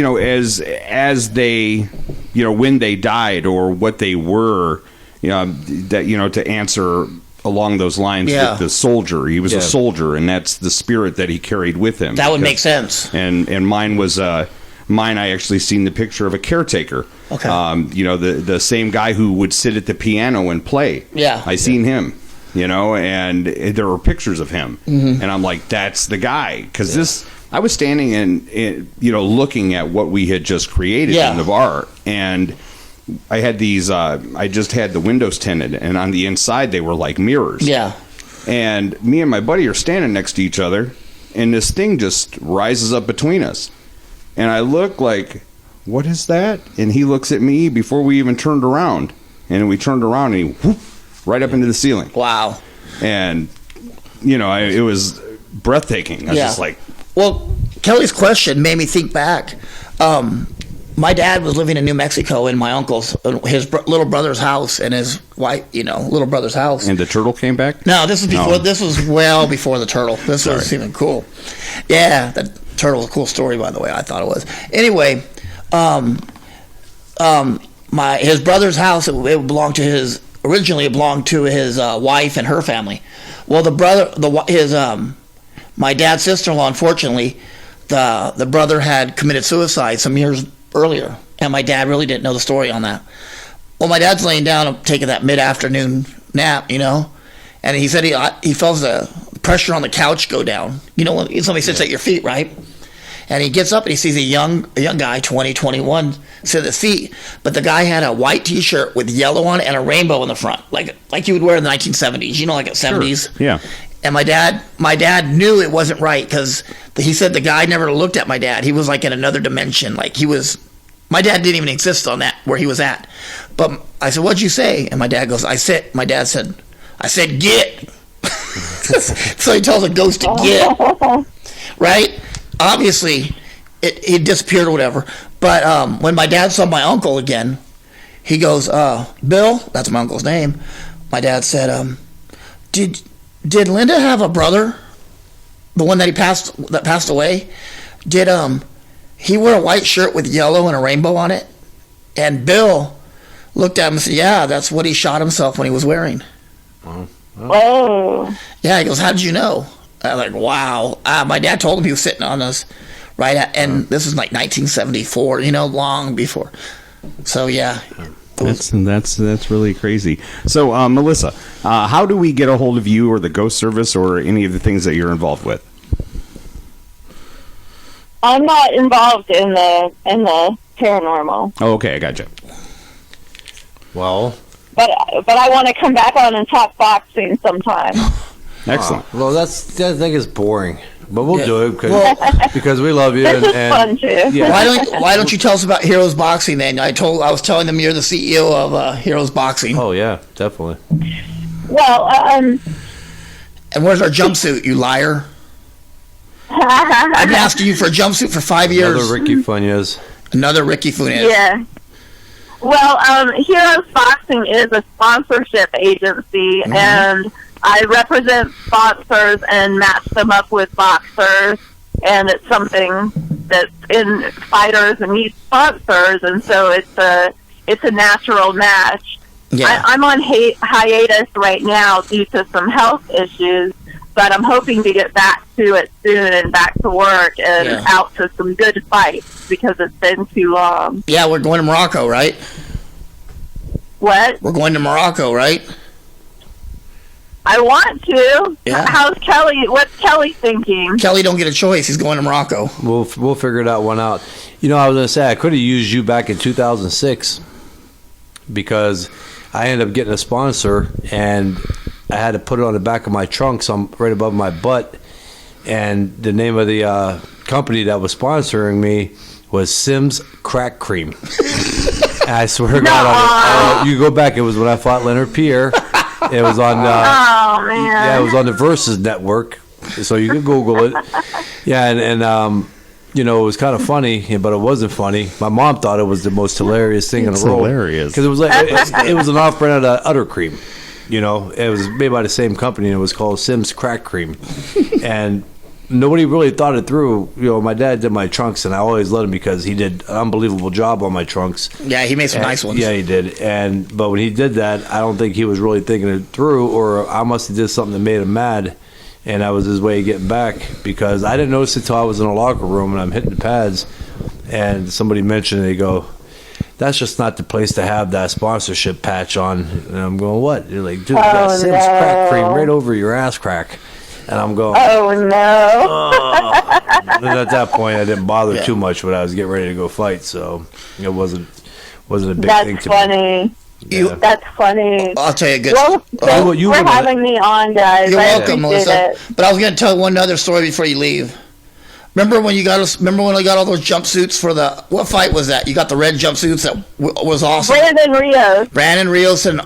As they, when they died or what they were, to answer along those lines Yeah. with the soldier. He was Yeah. a soldier, and that's the spirit that he carried with him. That would Because- make sense. And mine was mine. I actually seen the picture of a caretaker. Okay. The same guy who would sit at the piano and play. Yeah. I seen him. And there were pictures of him, and I'm like, that's the guy, because I was standing and looking at what we had just created Yeah. in the bar, and I had these. I just had the windows tinted, and on the inside they were like mirrors. Yeah. And me and my buddy are standing next to each other, and this thing just rises up between us, and I look like, what is that? And he looks at me before we even turned around, and we turned around, and he whoop, right up into the ceiling. Wow. And it was breathtaking. I was just like, Well, Kelly's question made me think back. My dad was living in New Mexico in my uncle's, his little brother's house, and his wife, little brother's house. and the turtle came back. No, this was before. No. This was well before the turtle. This was even cool. Yeah, the turtle was a cool story, by the way. I thought it was. Anyway, his brother's house. It belonged to his. Originally, it belonged to his wife and her family. Well, my dad's sister-in-law, unfortunately, the brother had committed suicide some years earlier, and my dad really didn't know the story on that. Well, my dad's laying down taking that mid-afternoon nap, And he said he felt the pressure on the couch go down. You know, when somebody sits at your feet, right? And he gets up and he sees a young guy, 20, 21, sit at his feet. But the guy had a white T-shirt with yellow on it and a rainbow in the front, like you would wear in the 1970s. You know, like at 70s. Sure. Yeah. And my dad knew it wasn't right because he said the guy never looked at my dad. He was like in another dimension. Like my dad didn't even exist on that where he was at. But I said, "What'd you say?" And my dad goes, My dad said, "I said get." So he tells a ghost to get. Right? Obviously, it disappeared or whatever. But when my dad saw my uncle again, he goes, "Bill," that's my uncle's name. My dad said, Did Linda have a brother? The one that passed away? Did he wear a white shirt with yellow and a rainbow on it? And Bill looked at him and said, "Yeah, that's what he shot himself when he was wearing." Oh. Yeah, he goes, "How did you know?" I was like, "Wow." My dad told him he was sitting on us, and this is like 1974, long before. So yeah. That's really crazy. So, Melissa, how do we get a hold of you or the Ghost Service or any of the things that you're involved with? I'm not involved in the paranormal. Oh, okay, I gotcha. Well, but I want to come back on and talk boxing sometime. Excellent. Well, I think it's boring, but we'll do it because we love you. This is fun too. Yeah. Why don't you tell us about Heroes Boxing then? I was telling them you're the CEO of Heroes Boxing. Oh yeah, definitely. Well, and where's our jumpsuit, you liar? I've been asking you for a jumpsuit for 5 years. Another Ricky Funes. Yeah. Well, Heroes Boxing is a sponsorship agency, and I represent sponsors and match them up with boxers, and it's something that's in fighters and needs sponsors, and so it's a natural match. Yeah. I'm on hiatus right now due to some health issues, but I'm hoping to get back to it soon and back to work and out to some good fights because it's been too long. Yeah, we're going to Morocco, right? What? We're going to Morocco, right? I want to. Yeah. How's Kelly? What's Kelly thinking? Kelly don't get a choice. He's going to Morocco. We'll figure that one out. I was gonna say I could have used you back in 2006 because I ended up getting a sponsor and I had to put it on the back of my trunk, so I'm right above my butt. And the name of the company that was sponsoring me was Sims Crack Cream. And I swear to God, you go back. It was when I fought Leonard Pierre. It was on. Oh man! Yeah, it was on the Versus Network, so you can Google it. Yeah, and it was kind of funny, but it wasn't funny. My mom thought it was the most hilarious thing in the world. Hilarious because it was like it was an off-brand of Utter Cream. It was made by the same company, and it was called Sims Crack Cream, and nobody really thought it through. My dad did my trunks, and I always let him because he did an unbelievable job on my trunks. Yeah, he made some nice ones. Yeah, he did. But when he did that, I don't think he was really thinking it through, or I must have did something that made him mad, and that was his way of getting back. Because I didn't notice it until I was in a locker room and I'm hitting the pads, and somebody mentioned it. They go, "That's just not the place to have that sponsorship patch on." And I'm going, "What?" They're like, "Dude, you got Sims Crack Cream right over your ass crack." And I'm going, "Oh no!" And at that point, I didn't bother too much when I was getting ready to go fight, so it wasn't a big thing to me. That's funny. I'll tell you a good. Well, thanks for having me on, guys. You're I welcome, Melissa. But I was going to tell one other story before you leave. Remember when I got all those jumpsuits for what fight was that? You got the red jumpsuits that was awesome. Brandon Rios and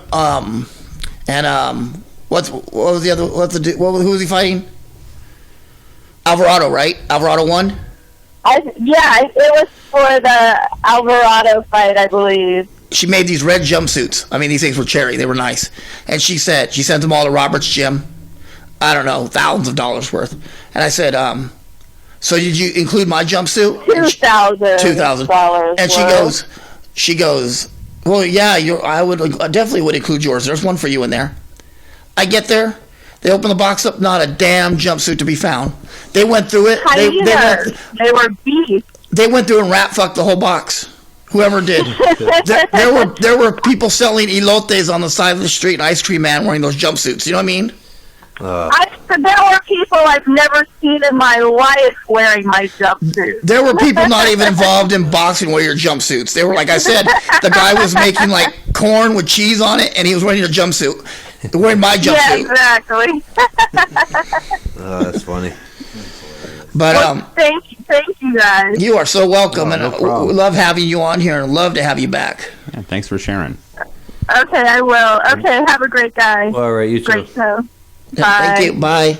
what was the other? Who was he fighting? Alvarado, right? Alvarado won? It was for the Alvarado fight, I believe. She made these red jumpsuits. I mean, these things were cherry. They were nice. And she said, she sent them all to Robert's gym. I don't know, thousands of dollars worth. And I said, so did you include my jumpsuit? $2,000. And she goes, well, yeah, I definitely would include yours. There's one for you in there. I get there. They open the box up, not a damn jumpsuit to be found. They went through it. They were beef. They went through and rat-fucked the whole box. Whoever did. there were people selling elotes on the side of the street, an ice cream man wearing those jumpsuits. You know what I mean? There were people I've never seen in my life wearing my jumpsuit. There were people not even involved in boxing wearing your jumpsuits. They were, like I said, the guy was making like corn with cheese on it, and he was wearing a jumpsuit. Wearing my jumpsuit. Yeah, exactly. That's funny. But thank you guys. you are so welcome, no and problem. we love having you on here, and love to have you back. Yeah, thanks for sharing. Okay, I will. Okay, have a great guy. All right, you too. Great show. Thank you. Bye.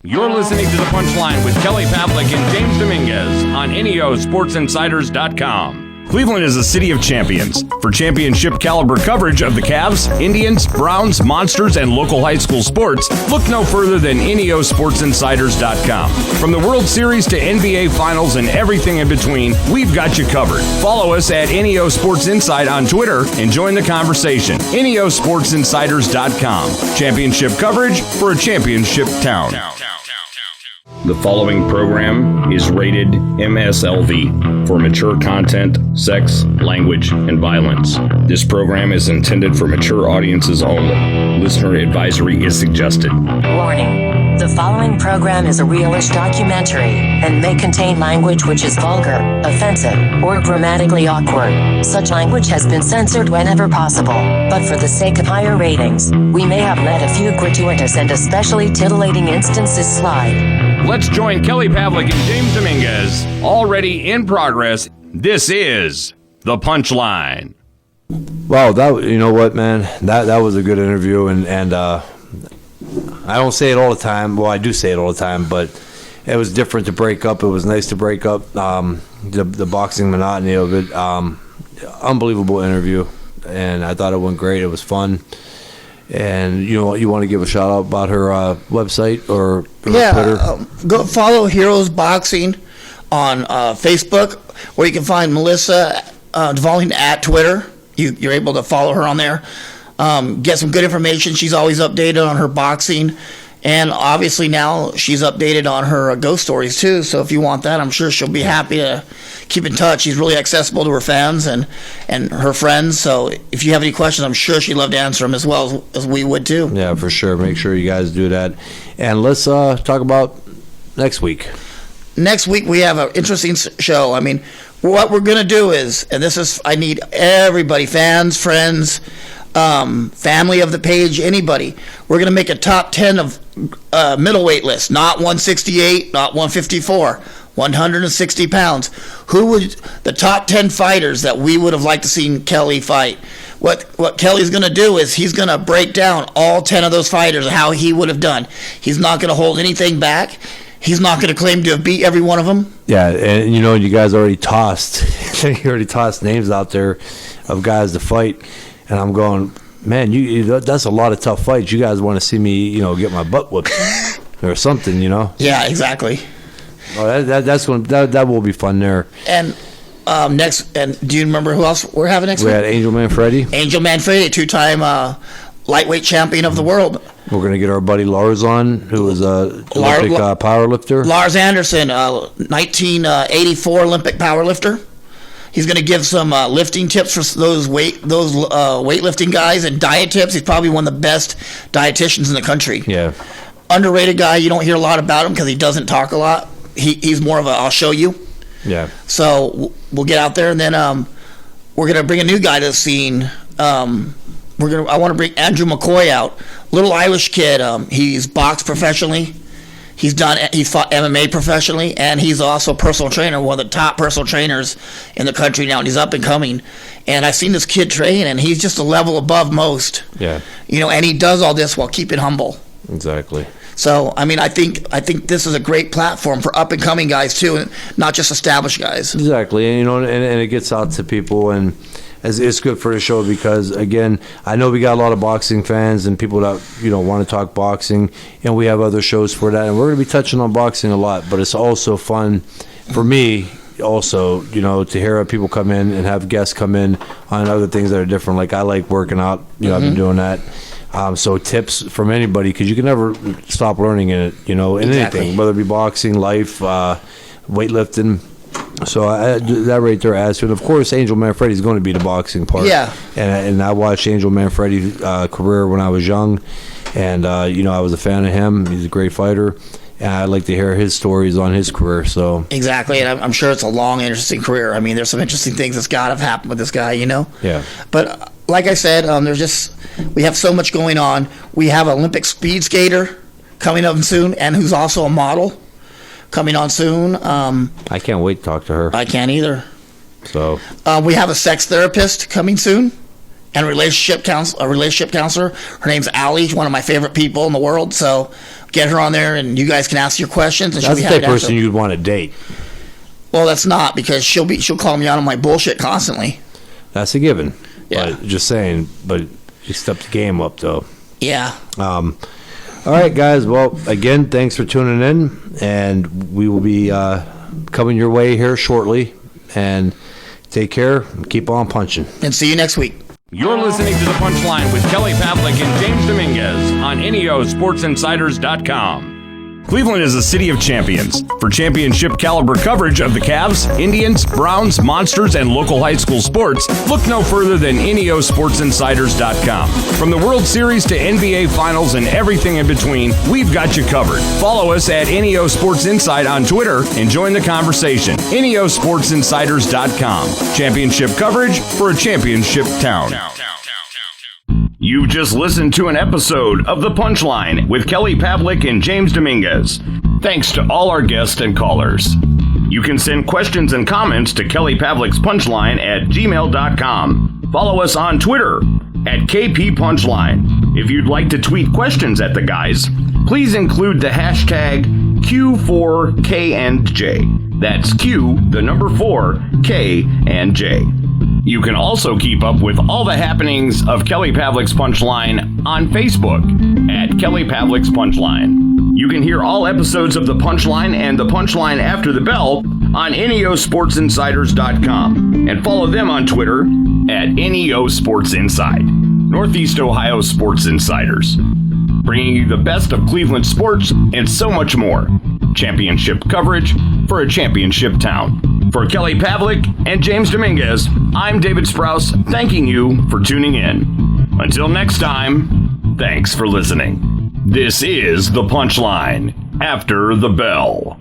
You're listening to The Punchline with Kelly Pavlik and James Dominguez on NEOSportsInsiders.com. Cleveland is a city of champions. For championship caliber coverage of the Cavs, Indians, Browns, Monsters, and local high school sports, look no further than NEOSportsInsiders.com. From the World Series to NBA Finals and everything in between, we've got you covered. Follow us at NEO Sports Inside on Twitter and join the conversation. NEOSportsInsiders.com. Championship coverage for a championship town. The following program is rated MSLV for mature content, sex, language, and violence. This program is intended for mature audiences only. Listener advisory is suggested. Warning. The following program is a realish documentary and may contain language which is vulgar, offensive, or grammatically awkward. Such language has been censored whenever possible, but for the sake of higher ratings, we may have let a few gratuitous and especially titillating instances slide. Let's join Kelly Pavlik and James Dominguez. Already in progress, this is The Punchline. Wow, you know what, man? That was a good interview, and I don't say it all the time. Well, I do say it all the time, but it was different to break up. It was nice to break up the boxing monotony of it. Unbelievable interview, and I thought it went great. It was fun. And you want to give a shout out about her website or Twitter? Go follow Heroes Boxing on Facebook, where you can find Melissa Dvalin at Twitter. You're able to follow her on there. Get some good information. She's always updated on her boxing, and obviously now she's updated on her ghost stories too. So if you want that, I'm sure she'll be happy to keep in touch. She's really accessible to her fans and her friends. So if you have any questions, I'm sure she'd love to answer them as well as we would too. Yeah, for sure. Make sure you guys do that. And let's talk about next week. Next week we have an interesting show. I mean, what we're going to do is, and this is, I need everybody, fans, friends, family of the page, anybody. We're going to make a top 10 of middleweight list, not 168, not 154, 160 pounds. Who would the top 10 fighters that we would have liked to see Kelly fight? What Kelly's going to do is he's going to break down all 10 of those fighters and how he would have done. He's not going to hold anything back. He's not going to claim to have beat every one of them. Yeah, and you guys already tossed names out there of guys to fight. And I'm going, man, that's a lot of tough fights. You guys want to see me, get my butt whooped or something, Yeah, exactly. Oh, that will be fun there. And do you remember who else we're having next week? We had Angel Manfredi. Angel Manfredi, two-time lightweight champion of the world. We're going to get our buddy Lars on, who was a Olympic powerlifter. Lars Anderson, 1984 Olympic powerlifter. He's going to give some lifting tips for those weightlifting guys and diet tips. He's probably one of the best dietitians in the country. Yeah. Underrated guy. You don't hear a lot about him because he doesn't talk a lot. He's more of a I'll show you. Yeah. So we'll get out there, and then we're going to bring a new guy to the scene. I want to bring Andrew McCoy out. Little Irish kid. He's boxed professionally. He fought MMA professionally, and he's also a personal trainer, one of the top personal trainers in the country now, and he's up and coming. And I've seen this kid train, and he's just a level above most. Yeah. And he does all this while keeping humble. Exactly. So, I mean, I think this is a great platform for up and coming guys too, and not just established guys. Exactly, and and it gets out to people, and it's good for the show because, again, I know we got a lot of boxing fans and people that want to talk boxing, and we have other shows for that, and we're going to be touching on boxing a lot. But it's also fun for me, also, to hear people come in and have guests come in on other things that are different. Like I like working out, I've been doing that. So tips from anybody, because you can never stop learning in it, in anything, whether it be boxing, life, weightlifting. So that right there adds to it. Of course, Angel Manfredi is going to be the boxing part. Yeah. And I watched Angel Manfredi's career when I was young, And I was a fan of him. He's a great fighter. And I'd like to hear his stories on his career. So Exactly, and I'm sure it's a long, interesting career. I mean, there's some interesting things that's got to have happened with this guy, Yeah. But like I said, we have so much going on. We have an Olympic speed skater coming up soon, and who's also a model coming on soon. I can't wait to talk to her. I can't either. So We have a sex therapist coming soon, and a relationship counselor. Her name's Allie, one of my favorite people in the world. So get her on there, and you guys can ask your questions. And that's she'll be the happy type to of person answer. you'd want to date. Well, that's not, because she'll call me out on my bullshit constantly. That's a given. Yeah. But just saying. But you stepped the game up, though. Yeah. All right, guys. Well, again, thanks for tuning in, and we will be coming your way here shortly. And take care and keep on punching. And see you next week. You're listening to The Punchline with Kelly Pavlik and James Dominguez on NEOSportsInsiders.com. Cleveland is a city of champions. For championship caliber coverage of the Cavs, Indians, Browns, Monsters, and local high school sports, look no further than NEOSportsInsiders.com. From the World Series to NBA Finals and everything in between, we've got you covered. Follow us at NEO Sports Inside on Twitter and join the conversation. NEOSportsInsiders.com. Championship coverage for a championship town. You've just listened to an episode of The Punchline with Kelly Pavlik and James Dominguez. Thanks to all our guests and callers. You can send questions and comments to Kelly Pavlik's Punchline at gmail.com. Follow us on Twitter at KP Punchline. If you'd like to tweet questions at the guys, please include the hashtag Q4KNJ. That's Q, the number 4, K, and J. You can also keep up with all the happenings of Kelly Pavlik's Punchline on Facebook at Kelly Pavlik's Punchline. You can hear all episodes of The Punchline and The Punchline After the Bell on NEOSportsInsiders.com and follow them on Twitter at NEO Sports Inside. Northeast Ohio Sports Insiders. Bringing you the best of Cleveland sports and so much more. Championship coverage for a championship town. For Kelly Pavlik and James Dominguez, I'm David Sprouse, thanking you for tuning in. Until next time, thanks for listening. This is The Punchline After the Bell.